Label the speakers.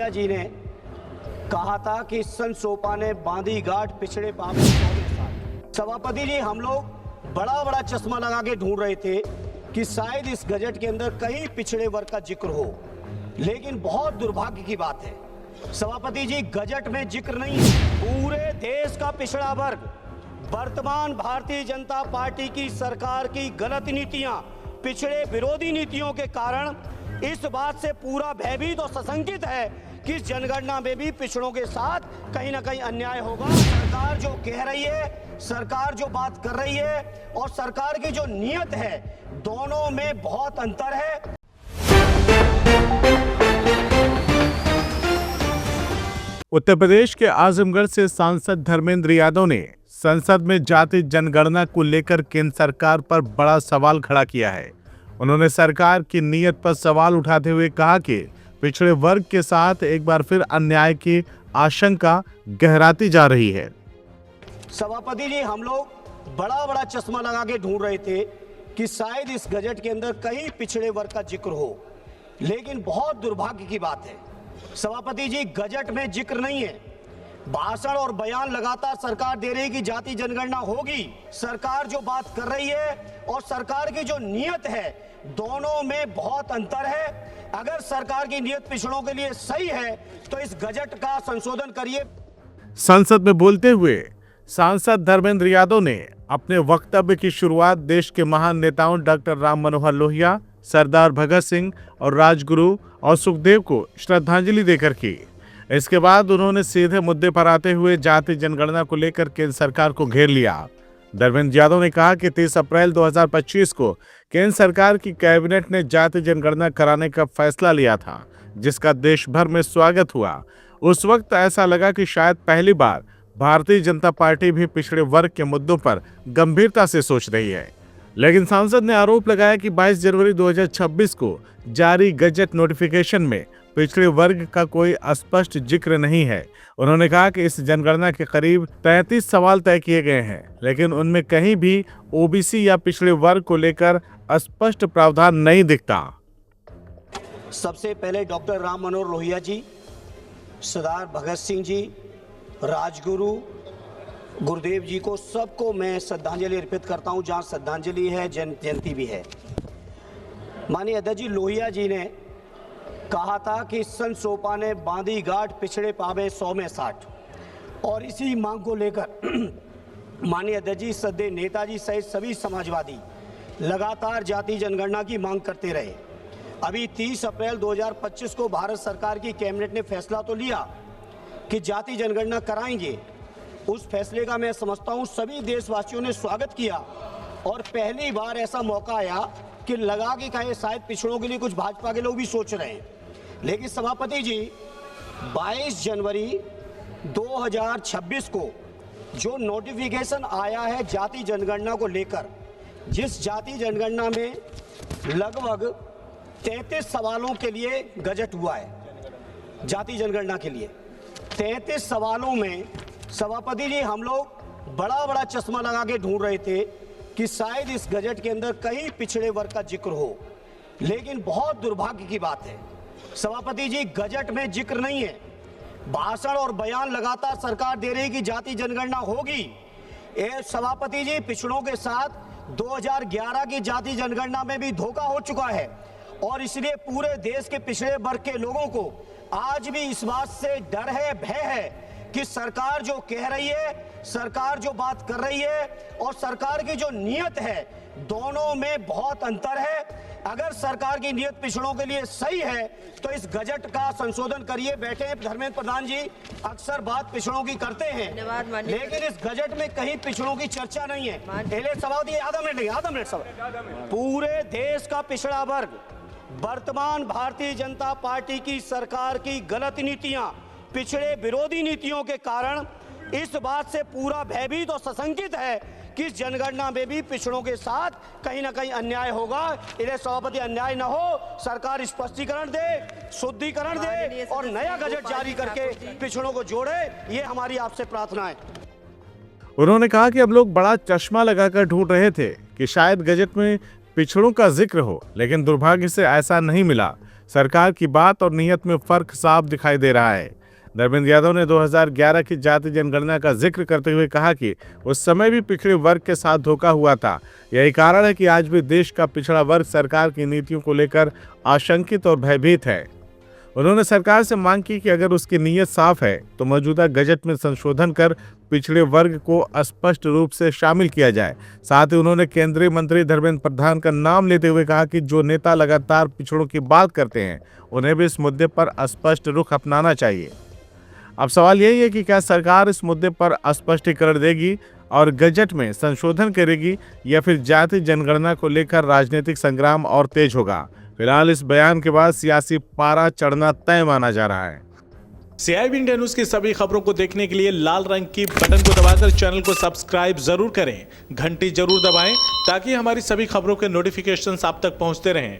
Speaker 1: लोहिया जी ने कहा था कि सन सोपा ने बांधी गांठ पिछड़े पावे सौवें साठ। सभापति जी, हम लोग बड़ा चश्मा लगा के ढूंढ रहे थे कि शायद इस गजट के अंदर कहीं पिछड़े वर्ग का जिक्र हो, लेकिन बहुत दुर्भाग्य की बात है सभापति जी, गजट में जिक्र नहीं है। पूरे देश का पिछड़ा वर्ग वर्तमान भारतीय जनता पार्टी की सरकार की गलत नीतियां, पिछड़े विरोधी नीतियों के कारण इस बात से पूरा भयभीत और सशंकित है कि इस जनगणना में भी पिछड़ों के साथ कहीं ना कहीं अन्याय होगा। सरकार जो कह रही है, सरकार जो बात कर रही है और सरकार की जो नीयत है, दोनों में बहुत अंतर है।
Speaker 2: उत्तर प्रदेश के आजमगढ़ से सांसद धर्मेंद्र यादव ने संसद में जाति जनगणना को लेकर केंद्र सरकार पर बड़ा सवाल खड़ा किया है। उन्होंने सरकार की नीयत पर सवाल उठाते हुए कहा कि पिछड़े वर्ग के साथ एक बार फिर अन्याय की आशंका गहराती जा रही है।
Speaker 1: सभापति जी, हम लोग बड़ा चश्मा लगा के ढूंढ रहे थे कि शायद इस गजट के अंदर कहीं पिछड़े वर्ग का जिक्र हो, लेकिन बहुत दुर्भाग्य की बात है सभापति जी, गजट में जिक्र नहीं है। भाषण और बयान लगातार सरकार दे रही है कि जाति जनगणना होगी। सरकार जो बात कर रही है और सरकार की जो नीयत है, दोनों में बहुत अंतर है। अगर सरकार की नीयत पिछड़ों के लिए सही है तो इस गजट का संशोधन करिए।
Speaker 2: संसद में बोलते हुए सांसद धर्मेंद्र यादव ने अपने वक्तव्य की शुरुआत देश के महान नेताओं डॉक्टर राम मनोहर लोहिया, सरदार भगत सिंह और राजगुरु और सुखदेव को श्रद्धांजलि देकर की। इसके बाद उन्होंने सीधे मुद्दे पर आते हुए जाति जनगणना को लेकर केंद्र सरकार को घेर लिया। धर्मेंद्र यादव ने कहा कि 30 अप्रैल 2025 को केंद्र सरकार की कैबिनेट ने जाति जनगणना कराने का फैसला लिया था, जिसका देश भर में स्वागत हुआ। उस वक्त ऐसा लगा कि शायद पहली बार भारतीय जनता पार्टी भी पिछड़े वर्ग के मुद्दों पर गंभीरता से सोच रही है। लेकिन सांसद ने आरोप लगाया कि 22 जनवरी 2026 को जारी गजट नोटिफिकेशन में पिछड़े वर्ग का कोई स्पष्ट जिक्र नहीं है। उन्होंने कहा कि इस जनगणना के करीब 33 सवाल तय किए गए हैं, लेकिन उनमें कहीं भी ओबीसी या पिछड़े वर्ग को लेकर स्पष्ट प्रावधान नहीं दिखता।
Speaker 1: सबसे पहले डॉक्टर राम मनोहर लोहिया जी, सरदार भगत सिंह जी, राजगुरु गुरुदेव जी को, सबको मैं श्रद्धांजलि अर्पित करता हूं। जहां श्रद्धांजलि है, जयंती भी है। माननीय अध्यक्ष जी, लोहिया जी ने कहा था कि सन सोपा ने बांधी गांठ पिछड़े पावे 100 में 60, और इसी मांग को लेकर माननीय अध्यक्ष जी, सदैव नेताजी सहित सभी समाजवादी लगातार जाति जनगणना की मांग करते रहे। अभी 30 अप्रैल 2025 को भारत सरकार की कैबिनेट ने फैसला तो लिया कि जाति जनगणना कराएंगे। उस फैसले का मैं समझता हूं सभी देशवासियों ने स्वागत किया, और पहली बार ऐसा मौका आया कि लगा कि कहीं शायद पिछड़ों के लिए कुछ भाजपा के लोग भी सोच रहे हैं। लेकिन सभापति जी, 22 जनवरी 2026 को जो नोटिफिकेशन आया है जाति जनगणना को लेकर, जिस जाति जनगणना में लगभग 33 सवालों के लिए गजट हुआ है, जाति जनगणना के लिए 33 सवालों में सभापति जी, हम लोग बड़ा चश्मा लगा के ढूंढ रहे थे कि शायद इस गजट के अंदर कहीं पिछड़े वर्ग का जिक्र हो, लेकिन बहुत दुर्भाग्य की बात है सभापति जी, गजट में जिक्र नहीं है। भाषण और बयान लगातार सरकार दे रही है कि जाति जनगणना होगी। ये सभापति जी, पिछड़ों के साथ 2011 की जाति जनगणना में भी धोखा हो चुका है, और इसलिए पूरे देश के पिछड़े वर्ग के लोगों को आज भी इस बात से डर है, भय है कि सरकार जो कह रही है, सरकार जो बात कर रही है और सरकार की जो नीयत है, दोनों में बहुत अंतर है। अगर सरकार की नीयत पिछड़ों के लिए सही है तो इस गजट का संशोधन करिए। बैठे हैं धर्मेंद्र प्रधान जी, अक्सर बात पिछड़ों की करते हैं, लेकिन इस गजट में कहीं पिछड़ों की चर्चा नहीं है। पहले सवाल दिए, आधा मिनट सवाल। पूरे देश का पिछड़ा वर्ग वर्तमान भारतीय जनता पार्टी की सरकार की गलत नीतियां, पिछड़े विरोधी नीतियों के कारण इस बात से पूरा भयभीत और सशंकित है कि इस जनगणना में भी पिछड़ों के साथ कहीं ना कहीं अन्याय होगा। इन्हें सभापति, अन्याय न हो, सरकार स्पष्टीकरण दे, शुद्धिकरण दे और नया गजट जारी करके पिछड़ों को जोड़े, ये हमारी आपसे प्रार्थना है।
Speaker 2: उन्होंने कहा कि अब लोग बड़ा चश्मा लगाकर ढूंढ रहे थे कि शायद गजट में पिछड़ों का जिक्र हो, लेकिन दुर्भाग्य से ऐसा नहीं मिला। सरकार की बात और नीयत में फर्क साफ दिखाई दे रहा है। धर्मेंद्र यादव ने 2011 की जाति जनगणना का जिक्र करते हुए कहा कि उस समय भी पिछड़े वर्ग के साथ धोखा हुआ था। यही कारण है कि आज भी देश का पिछड़ा वर्ग सरकार की नीतियों को लेकर आशंकित और भयभीत है। उन्होंने सरकार से मांग की कि अगर उसकी नीयत साफ है तो मौजूदा बजट में संशोधन कर पिछड़े वर्ग को स्पष्ट रूप से शामिल किया जाए। साथ ही उन्होंने केंद्रीय मंत्री धर्मेंद्र प्रधान का नाम लेते हुए कहा कि जो नेता लगातार पिछड़ों की बात करते हैं उन्हें भी इस मुद्दे पर स्पष्ट रुख अपनाना चाहिए। अब सवाल यही है कि क्या सरकार इस मुद्दे पर स्पष्टीकरण देगी और बजट में संशोधन करेगी या फिर जाति जनगणना को लेकर राजनीतिक संग्राम और तेज होगा। फिलहाल इस बयान के बाद सियासी पारा चढ़ना तय माना जा रहा है।
Speaker 3: CIB इंडिया न्यूज की सभी खबरों को देखने के लिए लाल रंग की बटन को दबाकर चैनल को सब्सक्राइब जरूर करें, घंटी जरूर दबाएं ताकि हमारी सभी खबरों के नोटिफिकेशंस आप तक पहुंचते रहें।